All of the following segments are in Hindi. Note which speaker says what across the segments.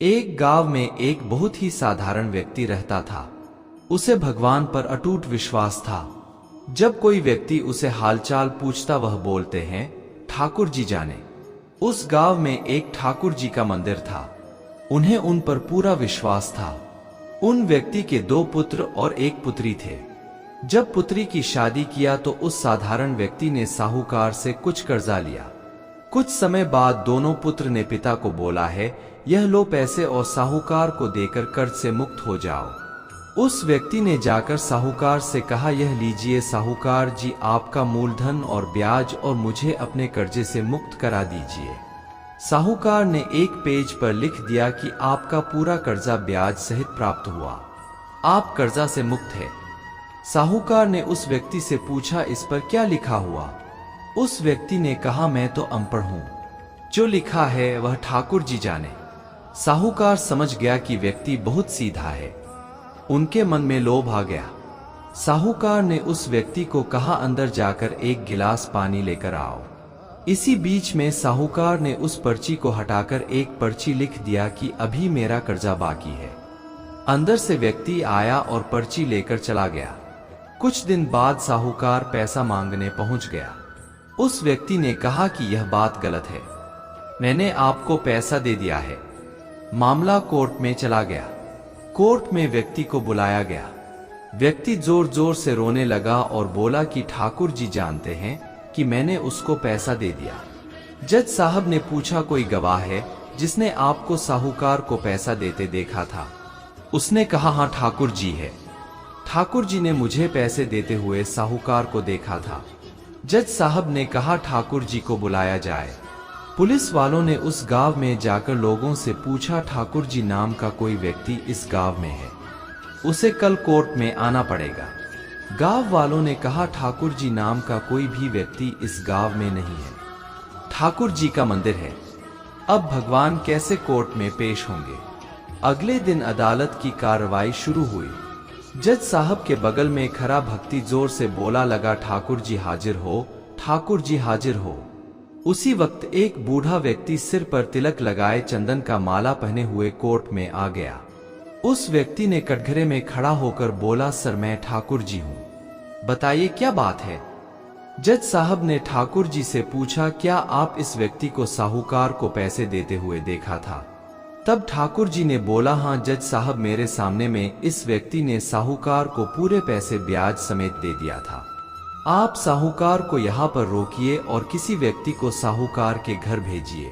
Speaker 1: एक गांव में एक बहुत ही साधारण व्यक्ति रहता था। उसे भगवान पर अटूट विश्वास था। जब कोई व्यक्ति उसे हालचाल पूछता वह बोलते हैं, ठाकुर जी जाने। उस गांव में एक ठाकुर जी का मंदिर था। उन्हें उन पर पूरा विश्वास था। उन व्यक्ति के 2 पुत्र और 1 पुत्री थे। जब पुत्री की शादी किया तो उस साधारण व्यक्ति ने साहूकार से कुछ कर्जा लिया। कुछ समय बाद दोनों पुत्र ने पिता को बोला है, यह लो पैसे और साहूकार को देकर कर्ज से मुक्त हो जाओ। उस व्यक्ति ने जाकर साहूकार से कहा, यह लीजिए साहूकार जी आपका मूलधन और ब्याज और मुझे अपने कर्जे से मुक्त करा दीजिए। साहूकार ने एक पेज पर लिख दिया कि आपका पूरा कर्जा ब्याज सहित प्राप्त हुआ, आप कर्जा से मुक्त है। साहूकार ने उस व्यक्ति से पूछा, इस पर क्या लिखा हुआ? उस व्यक्ति ने कहा, मैं तो अनपढ़ हूं, जो लिखा है वह ठाकुर जी जाने। साहूकार समझ गया कि व्यक्ति बहुत सीधा है। उनके मन में लोभ आ गया। साहूकार ने उस व्यक्ति को कहा, अंदर जाकर एक गिलास पानी लेकर आओ। इसी बीच में साहूकार ने उस पर्ची को हटाकर एक पर्ची लिख दिया कि अभी मेरा कर्जा बाकी है। अंदर से व्यक्ति आया और पर्ची लेकर चला गया। कुछ दिन बाद साहूकार पैसा मांगने पहुंच गया। उस व्यक्ति ने कहा कि यह बात गलत है, मैंने आपको पैसा दे दिया है। मामला कोर्ट में चला गया। कोर्ट में व्यक्ति को बुलाया गया। व्यक्ति जोर जोर से रोने लगा और बोला कि ठाकुर जी जानते हैं कि मैंने उसको पैसा दे दिया। जज साहब ने पूछा, कोई गवाह है जिसने आपको साहूकार को पैसा देते देखा था? उसने कहा, हाँ ठाकुर जी है। ठाकुर जी ने मुझे पैसे देते हुए साहूकार को देखा था। जज साहब ने कहा, ठाकुर जी को बुलाया जाए। पुलिस वालों ने उस गांव में जाकर लोगों से पूछा, ठाकुर जी नाम का कोई व्यक्ति इस गांव में है, उसे कल कोर्ट में आना पड़ेगा। गांव वालों ने कहा, ठाकुर जी नाम का कोई भी व्यक्ति इस गांव में नहीं है, ठाकुर जी का मंदिर है। अब भगवान कैसे कोर्ट में पेश होंगे? अगले दिन अदालत की कार्रवाई शुरू हुई। जज साहब के बगल में खड़ा भक्ति जोर से बोला लगा, ठाकुर जी हाजिर हो, ठाकुर जी हाजिर हो। उसी वक्त एक बूढ़ा व्यक्ति सिर पर तिलक लगाए चंदन का माला पहने हुए कोर्ट में आ गया। उस व्यक्ति ने कटघरे में खड़ा होकर बोला, सर मैं ठाकुर जी हूं, बताइए क्या बात है? जज साहब ने ठाकुर जी से पूछा, क्या आप इस व्यक्ति को साहूकार को पैसे देते हुए देखा था? तब ठाकुर जी ने बोला, हाँ जज साहब, मेरे सामने में इस व्यक्ति ने साहूकार को पूरे पैसे ब्याज समेत दे दिया था। आप साहूकार को यहाँ पर रोकिए और किसी व्यक्ति को साहूकार के घर भेजिए।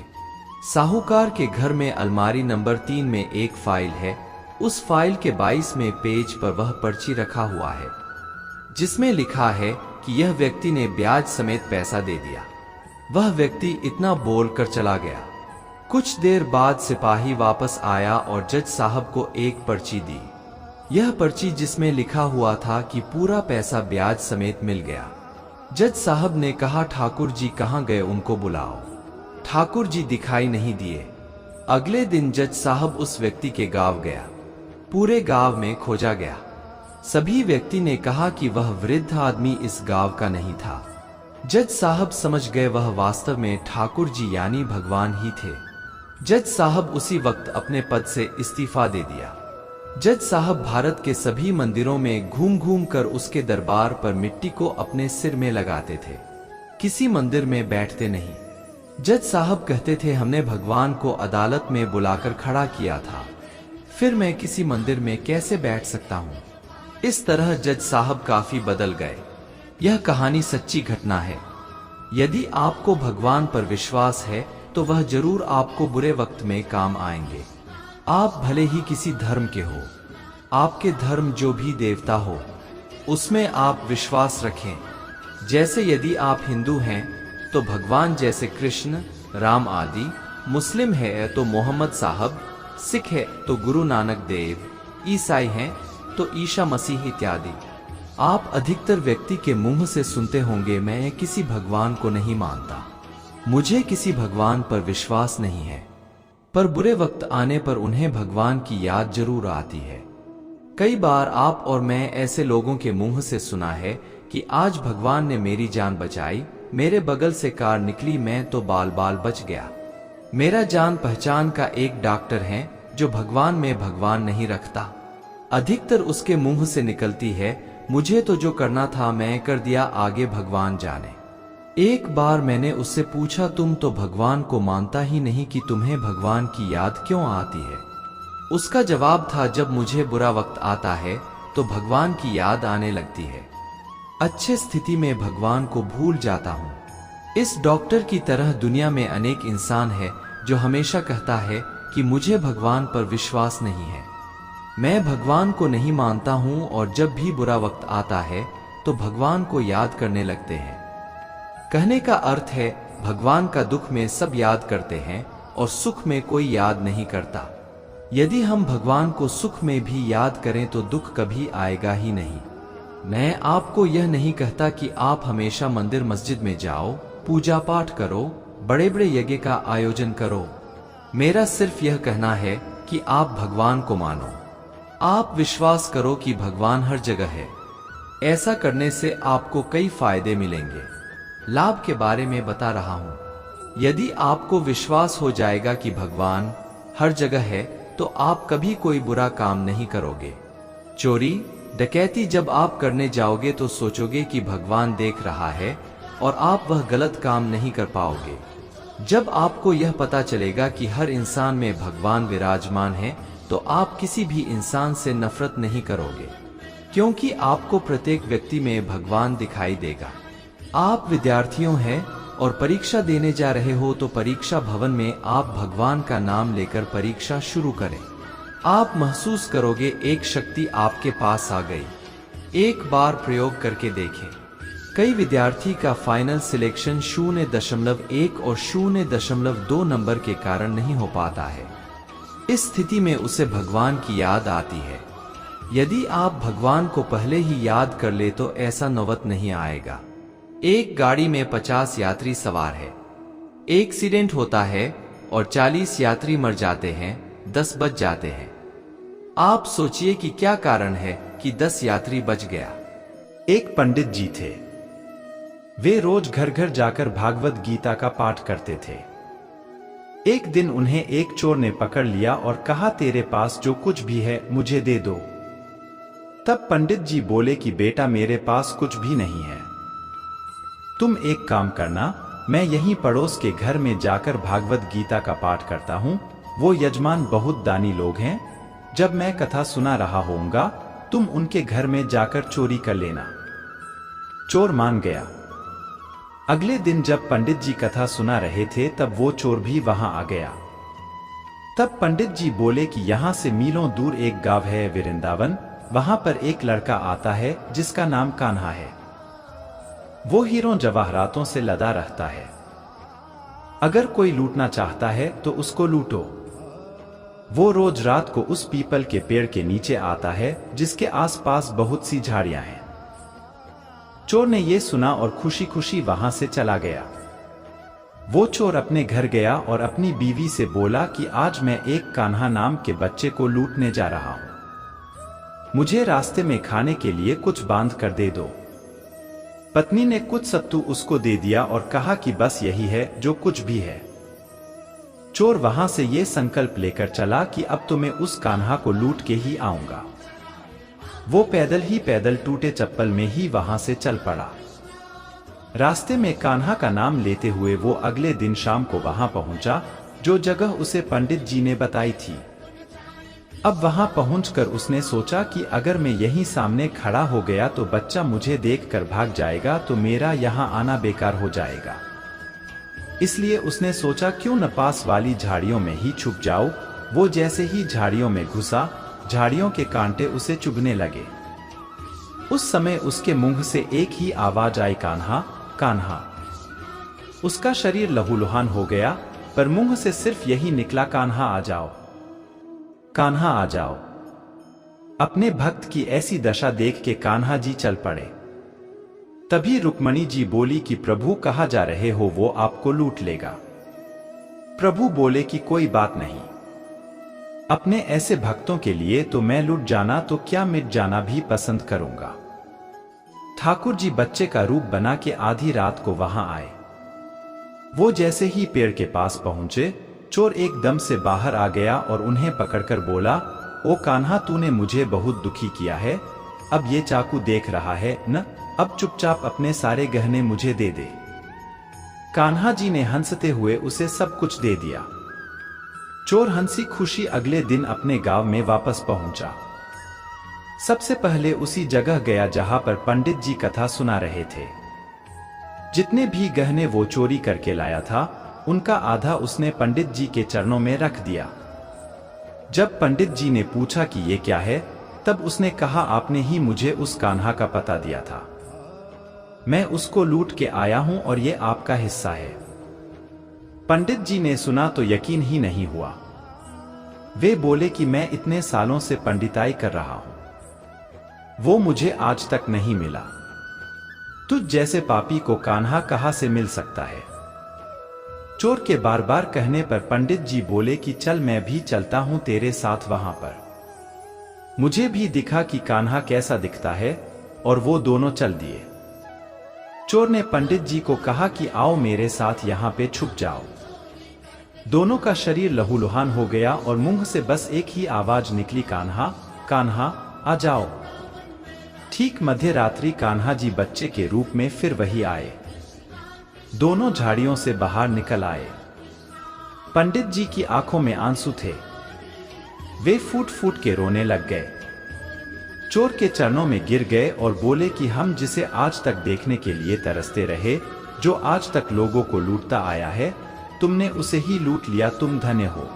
Speaker 1: साहूकार के घर में अलमारी नंबर 3 में एक फाइल है। उस फाइल के 22वें पेज पर वह पर्ची रखा हुआ है जिसमें लिखा है कि यह व्यक्ति ने ब्याज समेत पैसा दे दिया। वह व्यक्ति इतना बोलकर चला गया। कुछ देर बाद सिपाही वापस आया और जज साहब को एक पर्ची दी। यह पर्ची जिसमें लिखा हुआ था कि पूरा पैसा ब्याज समेत मिल गया। जज साहब ने कहा, ठाकुर जी कहाँ गए, उनको बुलाओ। ठाकुर जी दिखाई नहीं दिए। अगले दिन जज साहब उस व्यक्ति के गांव गया। पूरे गांव में खोजा गया। सभी व्यक्ति ने कहा कि वह वृद्ध आदमी इस गांव का नहीं था। जज साहब समझ गए वह वास्तव में ठाकुर जी यानी भगवान ही थे। जज साहब उसी वक्त अपने पद से इस्तीफा दे दिया। जज साहब भारत के सभी मंदिरों में घूम घूम कर उसके दरबार पर मिट्टी को अपने सिर में लगाते थे, किसी मंदिर में बैठते नहीं। जज साहब कहते थे, हमने भगवान को अदालत में बुलाकर खड़ा किया था, फिर मैं किसी मंदिर में कैसे बैठ सकता हूँ? इस तरह जज साहब काफी बदल गए। यह कहानी सच्ची घटना है। यदि आपको भगवान पर विश्वास है तो वह जरूर आपको बुरे वक्त में काम आएंगे। आप भले ही किसी धर्म के हो, आपके धर्म जो भी देवता हो उसमें आप विश्वास रखें। जैसे यदि आप हिंदू हैं तो भगवान जैसे कृष्ण, राम आदि, मुस्लिम है तो मोहम्मद साहब, सिख है तो गुरु नानक देव, ईसाई हैं तो ईसा मसीह इत्यादि। आप अधिकतर व्यक्ति के मुंह से सुनते होंगे, मैं किसी भगवान को नहीं मानता, मुझे किसी भगवान पर विश्वास नहीं है। पर बुरे वक्त आने पर उन्हें भगवान की याद जरूर आती है। कई बार आप और मैं ऐसे लोगों के मुंह से सुना है कि आज भगवान ने मेरी जान बचाई, मेरे बगल से कार निकली, मैं तो बाल बाल बच गया। मेरा जान पहचान का एक डॉक्टर है, जो भगवान में भगवान नहीं रखता। अधिकतर उसके मुंह से निकलती है, मुझे तो जो करना था मैं कर दिया, आगे भगवान जाने। एक बार मैंने उससे पूछा, तुम तो भगवान को मानता ही नहीं कि तुम्हें भगवान की याद क्यों आती है? उसका जवाब था, जब मुझे बुरा वक्त आता है तो भगवान की याद आने लगती है, अच्छे स्थिति में भगवान को भूल जाता हूँ। इस डॉक्टर की तरह दुनिया में अनेक इंसान है जो हमेशा कहता है कि मुझे भगवान पर विश्वास नहीं है, मैं भगवान को नहीं मानता हूँ, और जब भी बुरा वक्त आता है तो भगवान को याद करने लगते हैं। कहने का अर्थ है, भगवान का दुख में सब याद करते हैं और सुख में कोई याद नहीं करता। यदि हम भगवान को सुख में भी याद करें तो दुख कभी आएगा ही नहीं। मैं आपको यह नहीं कहता कि आप हमेशा मंदिर मस्जिद में जाओ, पूजा पाठ करो, बड़े बड़े यज्ञ का आयोजन करो। मेरा सिर्फ यह कहना है कि आप भगवान को मानो। आप विश्वास करो कि भगवान हर जगह है। ऐसा करने से आपको कई फायदे मिलेंगे। लाभ के बारे में बता रहा हूं। यदि आपको विश्वास हो जाएगा कि भगवान हर जगह है तो आप कभी कोई बुरा काम नहीं करोगे। चोरी डकैती जब आप करने जाओगे तो सोचोगे कि भगवान देख रहा है और आप वह गलत काम नहीं कर पाओगे। जब आपको यह पता चलेगा कि हर इंसान में भगवान विराजमान है तो आप किसी भी इंसान से नफरत नहीं करोगे, क्योंकि आपको प्रत्येक व्यक्ति में भगवान दिखाई देगा। आप विद्यार्थियों हैं और परीक्षा देने जा रहे हो तो परीक्षा भवन में आप भगवान का नाम लेकर परीक्षा शुरू करें। आप महसूस करोगे एक शक्ति आपके पास आ गई। एक बार प्रयोग करके देखें। कई विद्यार्थी का फाइनल सिलेक्शन 0.1 और 0.2 नंबर के कारण नहीं हो पाता है। इस स्थिति में उसे भगवान की याद आती है। यदि आप भगवान को पहले ही याद कर ले तो ऐसा नौबत नहीं आएगा। एक गाड़ी में 50 यात्री सवार है। एक एक्सीडेंट होता है और 40 यात्री मर जाते हैं, 10 बच जाते हैं। आप सोचिए कि क्या कारण है कि 10 यात्री बच गया।
Speaker 2: एक पंडित जी थे। वे रोज घर घर जाकर भागवत गीता का पाठ करते थे। एक दिन उन्हें एक चोर ने पकड़ लिया और कहा, तेरे पास जो कुछ भी है मुझे दे दो। तब पंडित जी बोले कि बेटा, मेरे पास कुछ भी नहीं है। तुम एक काम करना, मैं यहीं पड़ोस के घर में जाकर भागवत गीता का पाठ करता हूँ। वो यजमान बहुत दानी लोग हैं। जब मैं कथा सुना रहा होऊंगा तुम उनके घर में जाकर चोरी कर लेना। चोर मान गया। अगले दिन जब पंडित जी कथा सुना रहे थे तब वो चोर भी वहां आ गया। तब पंडित जी बोले कि यहां से मीलों दूर एक गांव है वृंदावन, वहां पर एक लड़का आता है जिसका नाम कान्हा है। वो हीरों जवाहरातों से लदा रहता है। अगर कोई लूटना चाहता है तो उसको लूटो। वो रोज रात को उस पीपल के पेड़ के नीचे आता है जिसके आसपास बहुत सी झाड़ियां हैं। चोर ने यह सुना और खुशी खुशी वहां से चला गया। वो चोर अपने घर गया और अपनी बीवी से बोला कि आज मैं एक कान्हा नाम के बच्चे को लूटने जा रहा हूं। मुझे रास्ते में खाने के लिए कुछ बांध कर दे दो। पत्नी ने कुछ सत्तू उसको दे दिया और कहा कि बस यही है जो कुछ भी है। चोर वहां से ये संकल्प लेकर चला कि अब तो मैं उस कान्हा को लूट के ही आऊंगा। वो पैदल ही पैदल टूटे चप्पल में ही वहां से चल पड़ा। रास्ते में कान्हा का नाम लेते हुए वो अगले दिन शाम को वहां पहुंचा जो जगह उसे पंडित जी ने बताई थी। अब वहां पहुंचकर उसने सोचा कि अगर मैं यहीं सामने खड़ा हो गया तो बच्चा मुझे देखकर भाग जाएगा, तो मेरा यहां आना बेकार हो जाएगा। इसलिए उसने सोचा क्यों न पास वाली झाड़ियों में ही छुप जाओ। वो जैसे ही झाड़ियों में घुसा, झाड़ियों के कांटे उसे चुभने लगे। उस समय उसके मुंह से एक ही आवाज आई, कान्हा कान्हा। उसका शरीर लहूलुहान हो गया, पर मुंह से सिर्फ यही निकला, कान्हा आ जाओ, कान्हा आ जाओ। अपने भक्त की ऐसी दशा देख के कान्हा जी चल पड़े। तभी रुक्मणी जी बोली कि प्रभु कहाँ जा रहे हो, वो आपको लूट लेगा। प्रभु बोले कि कोई बात नहीं, अपने ऐसे भक्तों के लिए तो मैं लूट जाना तो क्या मिट जाना भी पसंद करूंगा। ठाकुर जी बच्चे का रूप बना के आधी रात को वहां आए। वो जैसे ही पेड़ के पास पहुंचे, चोर एकदम से बाहर आ गया और उन्हें पकड़कर बोला, ओ कान्हा, तूने मुझे बहुत दुखी किया है। अब ये चाकू देख रहा है न, अब चुपचाप अपने सारे गहने मुझे दे दे। कान्हा जी ने हंसते हुए उसे सब कुछ दे दिया। चोर हंसी खुशी अगले दिन अपने गांव में वापस पहुंचा। सबसे पहले उसी जगह गया जहां पर पंडित जी कथा सुना रहे थे। जितने भी गहने वो चोरी करके लाया था, उनका आधा उसने पंडित जी के चरणों में रख दिया। जब पंडित जी ने पूछा कि ये क्या है, तब उसने कहा, आपने ही मुझे उस कान्हा का पता दिया था, मैं उसको लूट के आया हूं और ये आपका हिस्सा है। पंडित जी ने सुना तो यकीन ही नहीं हुआ। वे बोले कि मैं इतने सालों से पंडिताई कर रहा हूं, वो मुझे आज तक नहीं मिला। तुझ जैसे पापी को कान्हा कहां से मिल सकता है। चोर के बार बार कहने पर पंडित जी बोले कि चल, मैं भी चलता हूं तेरे साथ वहां पर। मुझे भी दिखा कि कान्हा कैसा दिखता है, और वो दोनों चल दिए। चोर ने पंडित जी को कहा कि आओ मेरे साथ यहां पे छुप जाओ। दोनों का शरीर लहूलुहान हो गया और मुंह से बस एक ही आवाज निकली, कान्हा कान्हा आ जाओ। ठीक मध्य रात्रि कान्हा जी बच्चे के रूप में फिर वही आए। दोनों झाड़ियों से बाहर निकल आए। पंडित जी की आंखों में आंसू थे। वे फूट फूट के रोने लग गए। चोर के चरणों में गिर गए और बोले कि हम जिसे आज तक देखने के लिए तरसते रहे, जो आज तक लोगों को लूटता आया है, तुमने उसे ही लूट लिया। तुम धन्य हो।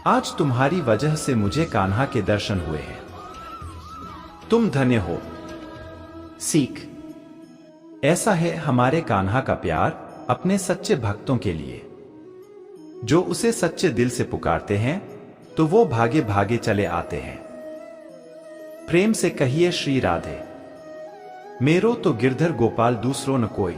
Speaker 2: आज तुम्हारी वजह से मुझे कान्हा के दर्शन हुए हैं। तुम धन्य हो। सीख ऐसा है हमारे कान्हा का प्यार अपने सच्चे भक्तों के लिए। जो उसे सच्चे दिल से पुकारते हैं तो वो भागे भागे चले आते हैं। प्रेम से कहिए श्री राधे। मेरो तो गिरधर गोपाल दूसरो न कोई।